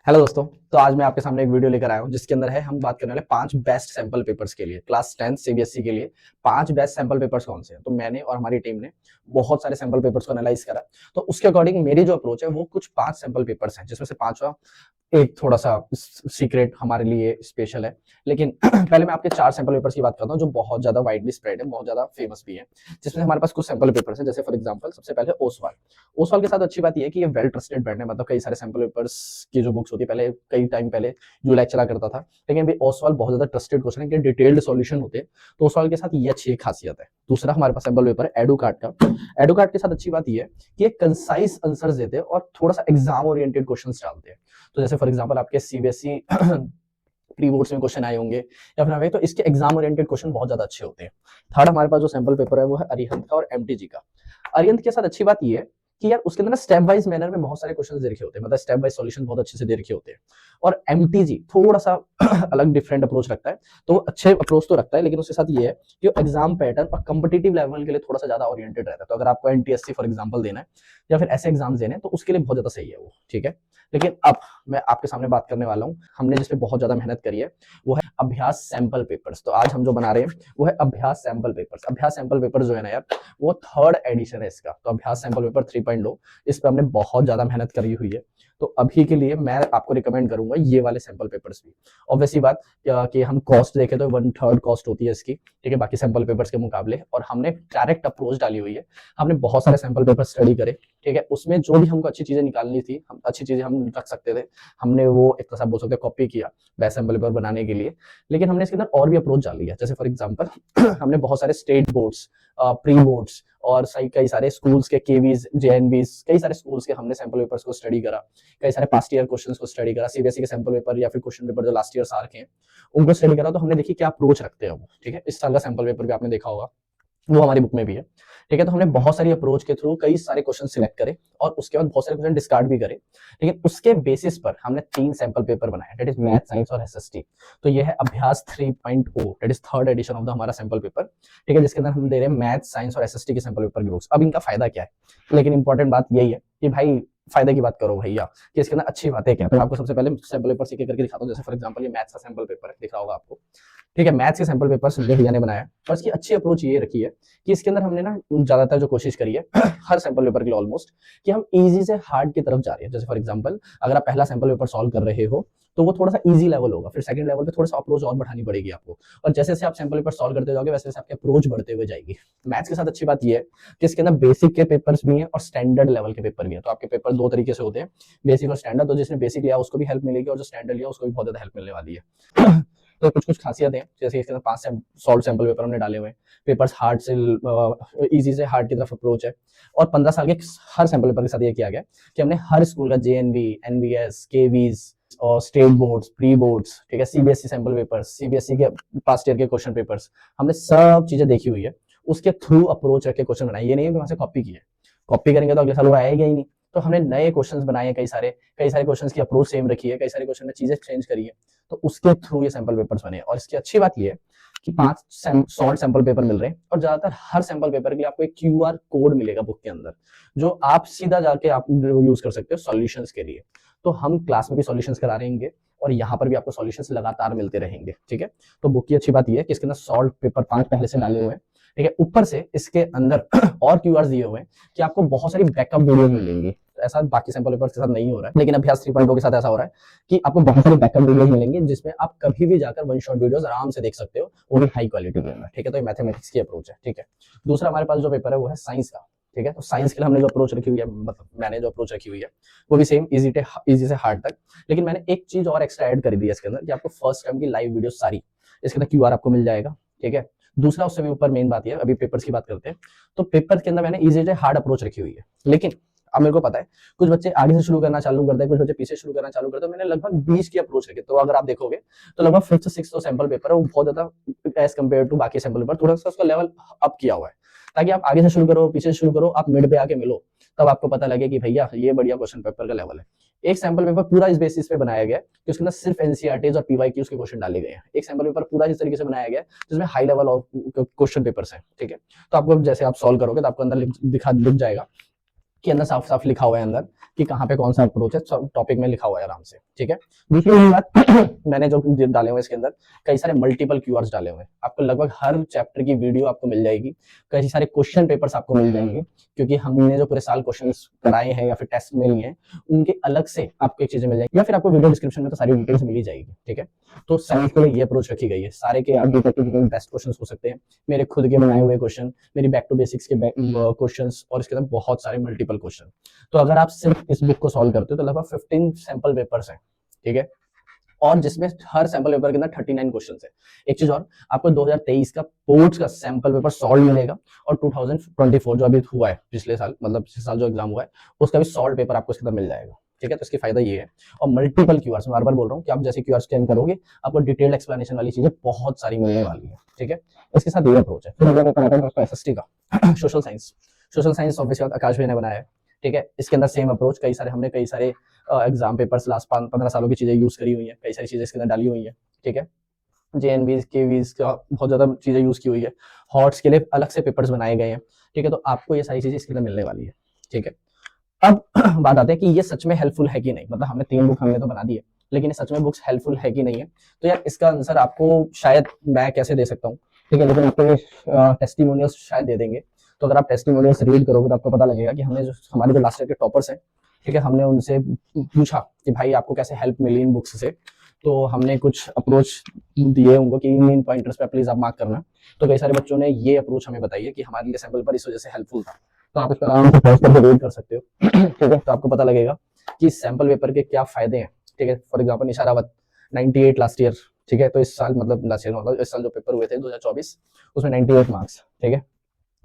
Hello दोस्तों। तो आज मैं आपके सामने एक वीडियो लेकर आया हूं जिसके अंदर है हम बात करने वाले 5 बेस्ट सैंपल पेपर्स के लिए क्लास 10 सीबीएसई के लिए 5 बेस्ट सैंपल पेपर्स कौन से हैं। तो मैंने और हमारी टीम ने बहुत सारे सैंपल पेपर्स को एनालाइज करा। तो उसके अकॉर्डिंग मेरी जो अप्रोच है वो कुछ 5 सैंपल पेपर्स हैं जिसमें से पांचवा एक थोड़ा सा सीक्रेट हमारे लिए स्पेशल है। लेकिन पहले मैं आपके 4 सैंपल पेपर्स की बात करता हूं जो बहुत ज्यादा वाइडली स्प्रेड है, बहुत ज्यादा फेमस भी है, जिसमें हमारे पास कुछ सैंपल पेपर्स हैं। जैसे फॉर एग्जांपल सबसे पहले ओसवाल। ओसवाल के साथ अच्छी बात यह है कि ये वेल ट्रस्टेड ब्रांड है, मतलब कई सारे सैंपल पेपर्स की जो बुक्स होती है पहले कई टाइम पहले यूलैक चला करता था, लेकिन अभी ओसवाल बहुत ज्यादा ट्रस्टेड क्वेश्चन है कि डिटेल्ड सॉल्यूशन होते हैं। तो ओसवाल के साथ ये अच्छी एक खासियत है। दूसरा हमारे पास सैंपल पेपर है एडुकार्ड का। एडुकार्ड के साथ अच्छी बात यह है कि ये कंसाइज आंसर्स देते हैं और थोड़ा सा एग्जाम ओरिएंटेड क्वेश्चंस डालते हैं। तो जैसे फॉर एग्जांपल आपके सीबीएसई प्री बोर्ड्स में क्वेश्चन आए होंगे या फिर हमें, तो इसके एग्जाम ओरिएंटेड क्वेश्चन बहुत ज्यादा अच्छे होते हैं। थर्ड हमारे पास जो सैंपल पेपर है वो है अरिहंत का और एमटीजी का। अरिहंत के साथ अच्छी बात ये है कि यार उसके अंदर ना स्टेप वाइज मैनर में बहुत सारे क्वेश्चंस दे रखे होते हैं, मतलब स्टेप वाइज सॉल्यूशन बहुत अच्छे से दे रखे होते हैं। और एमटीजी थोड़ा सा अलग डिफरेंट अप्रोच रखता है। तो अच्छे अप्रोच तो रखता है, लेकिन उसके साथ ये है कि एग्जाम पैटर्न और कंपिटिटिव लेवल के लिए थोड़ा सा ज्यादा ओरिएंटेड रहता है। तो अगर आपको एनटीएससी फॉर एग्जाम्पल देना है या फिर ऐसे एग्जाम देने हैं तो उसके लिए बहुत ज्यादा सही है वो, ठीक है। लेकिन अब मैं आपके सामने बात करने वाला हूँ, हमने जिसपे बहुत ज्यादा मेहनत करी है वो है अभ्यास सैंपल पेपर्स। तो आज हम जो बना रहे हैं वो है अभ्यास सैंपल पेपर्स। अभ्यास सैंपल पेपर जो है ना यार, वो थर्ड एडिशन है इसका। तो अभ्यास सैंपल पेपर 3.0, इस पर हमने बहुत ज्यादा मेहनत करी हुई है। तो अभी के लिए मैं आपको रिकमेंड करूंगा ये वाले सैंपल पेपर्स भी। ऑब्वियसली बात कि हम कॉस्ट देखें तो 1/3 कॉस्ट होती है इसकी, ठीक है, बाकी सैंपल पेपर्स के मुकाबले। और हमने डायरेक्ट अप्रोच डाली हुई है, हमने बहुत सारे सैंपल पेपर स्टडी करे, ठीक है। उसमें जो भी हमको अच्छी चीजें निकालनी थी, हम अच्छी चीजें हम रख सकते थे, हमने वो एक तरह से बोल सकते हैं कॉपी किया बेस्ट सैंपल पेपर बनाने के लिए। लेकिन हमने इसके अंदर और भी अप्रोच डाली है। जैसे फॉर एग्जांपल हमने बहुत सारे स्टेट बोर्ड्स, प्री बोर्ड्स और सही कई सारे स्कूल्स के केवीज जेएनवीज, कई सारे स्कूल्स के हमने सैंपल पेपर्स को स्टडी करा, कई सारे पास्ट ईयर क्वेश्चंस को स्टडी करा, सीबीएसई के सैंपल पेपर या फिर क्वेश्चन पेपर जो लास्ट ईयर आ रखे हैं उनको स्टडी करा। तो हमने देखी क्या अप्रोच रखते हैं वो, ठीक है। इस साल का सैंपल पेपर भी आपने देखा होगा, वो हमारी बुक में भी है, ठीक है। तो हमने बहुत सारी अप्रोच के थ्रू कई सारे क्वेश्चन सिलेक्ट करे और उसके बाद बहुत सारे क्वेश्चन डिस्कार्ड भी करे। लेकिन उसके बेसिस पर हमने 3 सैंपल पेपर बनाए, दैट इज मैथ, साइंस और एसएसटी। तो ये है अभ्यास 3.0, that is third edition of the हमारा सैंपल पेपर, ठीक है, जिसके अंदर हम दे रहे हैं मैथ, साइंस और एसएसटी के सैंपल पेपर की बुक्स। अब इनका फायदा क्या है, लेकिन इंपॉर्टेंट बात यही है कि भाई फायदे की बात करो भैया कि इसके अंदर अच्छी बातें क्या है। तो आपको सबसे पहले सैंपल पेपर सीखे करके दिखाता हूँ। जैसे फॉर एग्जांपल ये मैथ्स का सैंपल पेपर है, दिख रहा होगा आपको, ठीक है। मैथ्स के सैंपल पेपर संजय भैया ने बनाया और इसकी अच्छी अप्रोच ये रखी है कि इसके अंदर हमने ना ज्यादातर जो कोशिश करी है हर सैंपल पेपर के लिए ऑलमोस्ट, कि हम इजी से हार्ड की तरफ जा रहे हैं। जैसे फॉर एग्जांपल अगर आप पहला सैंपल पेपर सॉल्व कर रहे हो तो वो थोड़ा सा इजी लेवल होगा, फिर सेकंड लेवल पे थोड़ा सा अप्रोच और बढ़ानी पड़ेगी आपको, और जैसे जैसे आप सैंपल पेपर सॉल्व करते जाओगे वैसे वैसे आपकी अप्रोच बढ़ते हुए जाएगी। मैथ्स के साथ अच्छी बात ये है कि इसके अंदर बेसिक के पेपर्स भी हैं और स्टैंडर्ड लेवल के पेपर भी हैं। तो आपके पेपर दो तरीके से होते हैं, बेसिक और स्टैंडर्ड। तो जिसने बेसिक लिया उसको भी हेल्प मिलेगी और जो स्टैंडर्ड लिया उसको भी बहुत ज्यादा हेल्प मिलने वाली है। तो कुछ कुछ खासियतें जैसे इसके अंदर 5 सॉल्व सैंपल पेपर हमने डाले हुए हैं। पेपर्स हार्ड से इजी से हार्ड की तरफ अप्रोच है। और 15 साल के हर सैंपल पेपर के साथ ये किया गया कि हमने हर स्कूल का जेएनवी, एनवीएस, केवीज और स्टेट बोर्ड्स, प्री बोर्ड्स, ठीक है, सीबीएसई सैंपल पेपर्स, सीबीएसई के पास्ट ईयर के क्वेश्चन पेपर्स, हमने सब चीजें देखी हुई है। उसके थ्रू अप्रोच रख के क्वेश्चन बनाए। ये नहीं है कि वहां से कॉपी किए, कॉपी करेंगे तो अगले साल वो आएगा ही नहीं। तो हमने नए क्वेश्चंस बनाए, कई सारे क्वेश्चंस की अप्रोच सेम रखी है, कई सारे क्वेश्चन में चीजें चेंज करी है। तो उसके थ्रू ये सैंपल पेपर्स बने। और इसकी अच्छी बात ये है कि 5 सॉल्व सैंपल पेपर मिल रहे हैं और ज्यादातर हर सैंपल पेपर के लिए आपको एक क्यूआर कोड मिलेगा बुक के अंदर, जो आप सीधा जाके आप यूज कर सकते हो सॉल्यूशंस के लिए। तो हम क्लास में भी सॉल्यूशंस करा रहेंगे और यहाँ पर भी आपको सॉल्यूशंस लगातार मिलते रहेंगे, ठीक है। तो बुक की अच्छी बात यह है कि इसके अंदर सॉल्व पेपर 5 पहले से डाले हुए हैं, ठीक है। ऊपर से इसके अंदर और क्यूआर दिए हुए हैं कि आपको बहुत सारी बैकअप वीडियो मिलेंगी। ऐसा बाकी सैंपल पेपर के साथ नहीं हो रहा है, लेकिन अभ्यास 3.0 के साथ ऐसा हो रहा है कि आपको बहुत सारी बैकअप वीडियोस मिलेंगी जिसमें आप कभी भी जाकर वन शॉट वीडियोस आराम से देख सकते हो, वो भी हाई क्वालिटी के अंदर, ठीक है। तो ये मैथमेटिक्स की अप्रोच है, ठीक है। दूसरा हमारे पास जो पेपर है वो है साइंस का, ठीक है। तो साइंस के लिए हमने जो अप्रोच रखी हुई है, मतलब मैंने जो अप्रोच रखी हुई है वो भी सेम इजी से हार्ड तक। लेकिन मैंने एक चीज और एक्स्ट्रा ऐड कर दी है इसके अंदर कि आपको फर्स्ट टर्म की लाइव वीडियो सारी इसके अंदर क्यूआर आपको मिल जाएगा, ठीक है। दूसरा उससे भी ऊपर मेन बात ये, अभी पेपर्स की बात करते हैं, तो पेपर के अंदर मैंने इजी से हार्ड अप्रोच रखी हुई है। लेकिन अब मेरे को पता है कुछ बच्चे आगे से शुरू करना चालू करते हैं, कुछ बच्चे पीछे शुरू करना चालू करते हैं। मैंने लगभग 20 की अप्रोच रखी। तो अगर आप देखोगे तो लगभग 5th 6th सैंपल पेपर है वो बहुत ज्यादा एज कम्पेयर टू बाकी सैंपल पेपर थोड़ा सा उसका लेवल अप किया हुआ है, ताकि आप आगे से शुरू करो, पीछे से शुरू करो, आप मिड पे आके मिलो, तब आपको पता लगे कि भैया ये बढ़िया क्वेश्चन पेपर का लेवल है। एक सैंपल पेपर पूरा इस बेसिस पे बनाया गया कि उसके अंदर सिर्फ एनसीईआरटीज और पीवाईक्यूज के क्वेश्चन डाले गए हैं। एक सैंपल पेपर पूरा इस तरीके से बनाया गया जिसमें high level of question papers हैं, ठीक है। तो आपको जैसे आप सॉल्व करोगे तो आपको अंदर दिख जाएगा के अंदर साफ साफ लिखा हुआ है अंदर कि कहाँ पे कौन सा अप्रोच है, सब टॉपिक में लिखा हुआ है आराम से, ठीक है। दूसरी बात मैंने जो डाले हुए इसके अंदर कई सारे मल्टीपल क्यूआर्स डाले हुए हैं, आपको लगभग हर चैप्टर की वीडियो आपको मिल जाएगी, कई सारे क्वेश्चन पेपर्स आपको मिल जाएंगे, क्योंकि हमने जो पूरे साल क्वेश्चन कराए हैं या फिर टेस्ट में लिए हैं उनके अलग से आपको एक चीजें मिल जाएगी, या फिर आपको वीडियो डिस्क्रिप्शन में तो सारी डिटेल्स मिल ही जाएगी, ठीक है। तो साइंस के लिए ये अप्रोच रखी गई है, सारे के अभी तक के बेस्ट क्वेश्चन हो सकते हैं, मेरे खुद के बनाए हुए क्वेश्चन, मेरी बैक टू बेसिक्स के क्वेश्चंस, और इसके अंदर बहुत सारे मल्टीपल क्वेश्चन। तो अगर आप सिर्फ इस बुक को सॉल्व करते हो तो लगभग 15 सैंपल पेपर्स हैं, ठीक है, और जिसमें हर सैंपल पेपर के अंदर 39 क्वेश्चंस है। एक चीज और, आपको 2023 का बोर्ड्स का सैंपल पेपर सॉल्व मिलेगा, और 2024 जो अभी हुआ है पिछले साल, मतलब पिछले साल जो एग्जाम हुआ है उसका भी सॉल्व पेपर आपको इसके अंदर मिल जाएगा, ठीक है। तो इसकी फायदा ये है, और मल्टीपल क्यूआर, बार बार बोल रहा हूँ कि आप जैसे क्यूआर स्कैन करोगे आपको डिटेल्ड एक्सप्लेनेशन वाली चीजें बहुत सारी मिलने वाली है, ठीक है। इसके साथ ये अप्रोच है। फिर अगला पेपर आता है आपका एसएसटी का social science. Social science obviously Akash भाई ने बनाया है, ठीक है। इसके अंदर सेम अप्रोच, हमने कई सारे एग्जाम पेपर्स लास्ट 15 सालों की चीजें यूज करी हुई है, कई सारी चीजें इसके अंदर डाली हुई है, ठीक है। जेएनवीज केवीज का बहुत ज्यादा चीजें यूज की हुई है, हॉट्स के लिए अलग से पेपर्स बनाए गए हैं, ठीक है। तो आपको ये सारी चीजें इसके अंदर मिलने वाली है, ठीक है। अब बात आते हैं कि ये सच में हेल्पफुल है कि नहीं, मतलब हमने 3 बुक हमने तो बना दी है, लेकिन ये सच में बुक्स हेल्पफुल है कि नहीं है। तो यार इसका आंसर आपको शायद मैं कैसे दे सकता हूँ, ठीक है, लेकिन आपको टेस्टिमोनियल्स शायद दे देंगे। तो अगर आप टेस्टिमोनियल्स रीड करोगे तो आपको पता लगेगा कि हमने जो हमारे जो लास्ट ईयर के टॉपर्स हैं, ठीक है, हमने उनसे पूछा कि भाई आपको कैसे हेल्प मिली इन बुक्स से, तो हमने कुछ अप्रोच दिए उनको कि इन पॉइंटर्स पे प्लीज आप मार्क करना। तो कई सारे बच्चों ने ये अप्रोच हमें बताई है कि हमारे लिए सैंपल पर इस वजह से हेल्पफुल था। तो आप इस पर आराम से पॉज करके रीड कर सकते हो, ठीक है। तो आपको पता लगेगा कि सैंपल पेपर के क्या फायदे हैं, ठीक है। For example Nisha Rawat 98 last year, ठीक है। तो इस साल मतलब लास्ट ईयर मतलब इस साल जो पेपर हुए थे 2024 उसमें 98 मार्क्स, ठीक है।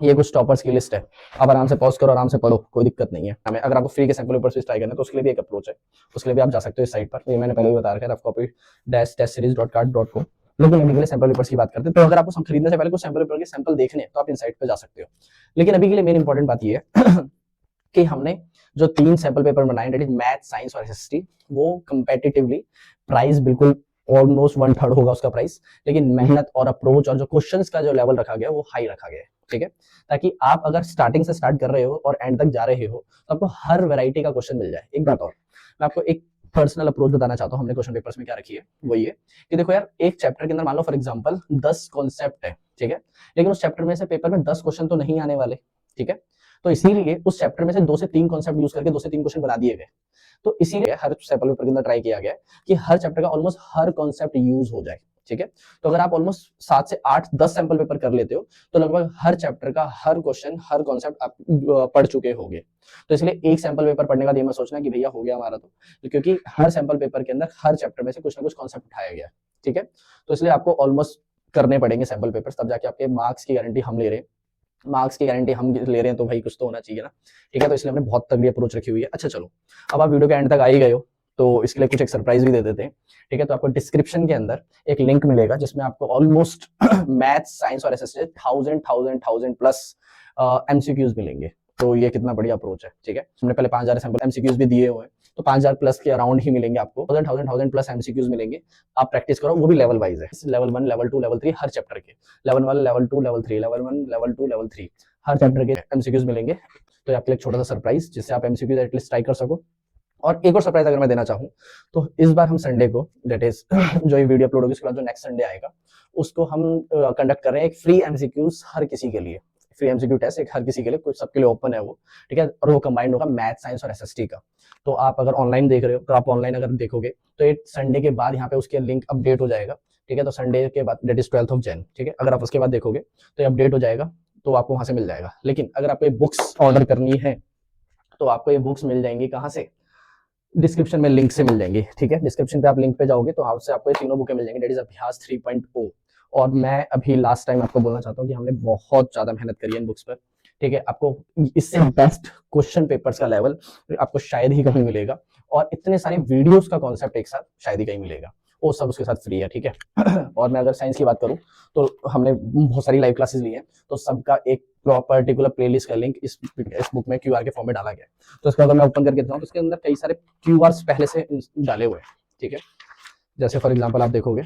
ये कुछ टॉपर्स की लिस्ट है, आप आराम से पॉज करो, आराम से पढ़ो, कोई दिक्कत नहीं है हमें। अगर आपको फ्री के सैंपल पेपर्स ट्राई करना है तो उसके लिए भी एक अप्रोच है, उसके लिए भी आप जा सकते हो इस साइट पर, ये मैंने पहले भी बता रखा है, rfcopy-testseries.card.com। लेकिन अभी के लिए सैंपल पेपर्स की बात करते हैं, तो अगर आपको खरीदने से पहले कुछ सैंपल पेपर के सैंपल देखने हैं तो आप इन साइट पर जा सकते हो। लेकिन अभी के लिए मेन इंपॉर्टेंट बात ये है कि हमने जो 3 सैंपल पेपर बनाए, दैट इज मैथ, साइंस और एसएसटी, वो कंपेटिटिवली प्राइस बिल्कुल ऑलमोस्ट 1/3 होगा उसका प्राइस, लेकिन मेहनत और अप्रोच और जो क्वेश्चंस का जो लेवल रखा गया वो हाई रखा गया है, ठीक है। ताकि आप अगर स्टार्टिंग से स्टार्ट कर रहे हो और एंड तक जा रहे हो तो आपको हर वैरायटी का क्वेश्चन मिल जाए। एक बात और, मैं आपको एक पर्सनल अप्रोच बताना चाहता हूँ हमने क्वेश्चन पेपर्स में क्या रखी है, वो ये कि देखो यार, एक चैप्टर के अंदर मान लो फॉर एग्जांपल 10 कॉन्सेप्ट है, ठीक है, लेकिन उस चैप्टर में से पेपर में 10 क्वेश्चन तो नहीं आने वाले, ठीक है। तो इसीलिए उस चैप्टर में से 2 से 3 कॉन्सेप्ट यूज करके 2 से 3 क्वेश्चन बना दिए गए। तो इसीलिए हर सैंपल पेपर के अंदर ट्राई किया गया कि हर चैप्टर का ऑलमोस्ट हर कॉन्सेप्ट यूज हो जाए, ठीक है। तो अगर आप ऑलमोस्ट 7 से 8 10 सैंपल पेपर कर लेते हो तो लगभग हर चैप्टर का हर क्वेश्चन हर कॉन्सेप्ट आप पढ़ चुके होंगे। तो इसलिए एक सैंपल पेपर पढ़ने का ये मत सोचना कि भैया हो गया हमारा, तो क्योंकि हर सैंपल पेपर के अंदर हर चैप्टर में से कुछ ना कुछ कॉन्सेप्ट उठाया गया, ठीक है। तो इसलिए आपको ऑलमोस्ट करने पड़ेंगे सैंपल पेपर्स, तब जाके आपके मार्क्स की गारंटी हम ले रहे हैं, मार्क्स की गारंटी हम ले रहे हैं तो भाई कुछ तो होना चाहिए ना, ठीक है। तो इसलिए हमने बहुत तगड़ी अप्रोच रखी हुई है। अच्छा चलो, अब आप वीडियो के एंड तक आ ही गए हो तो इसके लिए कुछ एक सरप्राइज भी दे देते हैं, ठीक है। तो आपको डिस्क्रिप्शन के अंदर एक लिंक मिलेगा जिसमें आपको ऑलमोस्ट मैथ, साइंस और एसएसटी 1000 प्लस एमसीक्यूज मिलेंगे। तो ये कितना बढ़िया अप्रोच है, ठीक है। हमने पहले 5000 सैंपल एमसीक्यूज भी दिए हुए हैं, तो 5000 प्लस के अराउंड ही मिलेंगे आपको, 1000 प्लस एमसीक्यूज मिलेंगे। आप प्रैक्टिस करो, वो भी लेवल वाइज है, लेवल 1 लेवल 2 लेवल 3 हर चैप्टर के, level 1 level 2 level 3 level 1 level 2 level 3 हर चैप्टर के एमसीक्यूज मिलेंगे। तो आपके लिए छोटा सा सरप्राइज जिससे आप एमसीक्यूज एटलीस्ट ट्राई कर सको। और एक और सरप्राइज अगर मैं देना चाहूँ तो इस बार हम संडे को, दैट इज जो ये वीडियो अपलोड होगी उसके बाद जो नेक्स्ट संडे आएगा उसको हम कंडक्ट कर रहे हैं एक फ्री एमसीक्यूज हर किसी के लिए, फ्री एमसीक्यू टेस्ट एक हर किसी के लिए, कुछ सबके लिए ओपन है वो, ठीक है। और वो कंबाइंड होगा मैथ, साइंस और एसएसटी का। तो आप अगर ऑनलाइन देख रहे हो तो आप ऑनलाइन अगर देखोगे तो एक संडे के बाद यहाँ पे उसके लिंक अपडेट हो जाएगा, ठीक है। तो संडे के बाद दैट इज 12 Jan, ठीक है। अगर आप उसके बाद देखोगे तो ये अपडेट हो जाएगा, तो आपको वहां से मिल जाएगा। लेकिन अगर आपको ये बुक्स ऑर्डर करनी है तो आपको ये बुक्स मिल जाएंगी कहाँ से, डिस्क्रिप्शन में लिंक से मिल जाएंगे, ठीक है। डिस्क्रिप्शन पे आप लिंक पे जाओगे तो आपसे आपको ये तीनों बुकें मिल जाएंगी, दैट इज अभ्यास 3.0। और मैं अभी लास्ट टाइम आपको बोलना चाहता हूँ कि हमने बहुत ज्यादा मेहनत करी है इन बुक्स पर, ठीक है। आपको इससे बेस्ट क्वेश्चन पेपर्स का लेवल आपको शायद ही कहीं मिलेगा, और इतने सारे वीडियोस का कॉन्सेप्ट एक साथ शायद ही कहीं मिलेगा, वो सब उसके साथ फ्री है, ठीक है। और मैं अगर साइंस की बात करूँ तो हमने बहुत सारी लाइव क्लासेस ली हैं, तो सबका एक पर्टिकुलर प्लेलिस्ट का लिंक इस बुक में क्यूआर के फॉर्म में डाला गया है। तो इसको अगर मैं ओपन करके दिखाऊं तो इसके अंदर कई सारे क्यूआर्स पहले से डाले हुए हैं, ठीक है। जैसे फॉर एग्जांपल आप देखोगे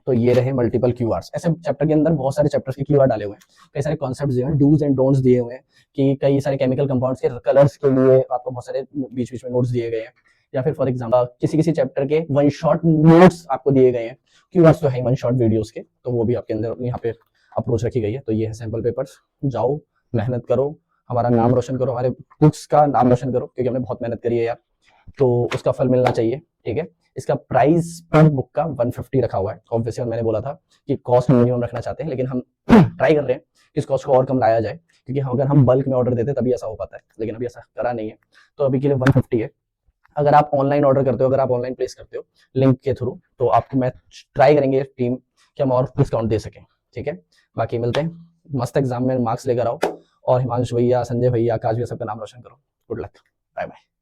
तो ये रहे मल्टीपल क्यूआर्स। ऐसे चैप्टर के अंदर बहुत सारे चैप्टर्स के क्यूआर डाले हुए हैं, कई सारे कॉन्सेप्ट्स दिए हैं, डूज एंड डोंट्स दिए हुए हैं कि कई सारे केमिकल कंपाउंड्स के कलर्स के लिए आपको बहुत सारे बीच बीच में नोट्स दिए गए हैं, या फिर फॉर एग्जाम्पल किसी किसी चैप्टर के वन शॉट नोट्स आपको दिए गए हैं। क्यूआर्स तो है वन शॉट वीडियोस के, तो वो भी आपके अंदर यहाँ पे अप्रोच रखी गई है। तो ये है सैंपल पेपर्स, जाओ मेहनत करो, हमारा नाम रोशन करो, हमारे बुक्स का नाम रोशन करो, क्योंकि हमने बहुत मेहनत करी है यार, तो उसका फल मिलना चाहिए। ठीक है, इसका प्राइस पर बुक का 150 रखा हुआ है ऑब्वियसली, और मैंने बोला था कि कॉस्ट मिनिमम रखना चाहते हैं, लेकिन हम ट्राई कर रहे हैं कि इस कॉस्ट को और कम लाया जाए, क्योंकि अगर हम बल्क में ऑर्डर देते तभी ऐसा हो पाता है, लेकिन अभी ऐसा करा नहीं है, तो अभी के लिए 150 है। अगर आप ऑनलाइन ऑर्डर करते हो, अगर आप ऑनलाइन प्लेस करते हो लिंक के थ्रू, तो आपको मैं ट्राई करेंगे टीम कि हम और डिस्काउंट दे सकें। ठीक है, बाकी मिलते हैं, मस्त एग्जाम में मार्क्स लेकर आओ, और हिमांशु भैया, संजय भैया, आकाश भैया सबका नाम रोशन करो। Good luck, bye bye.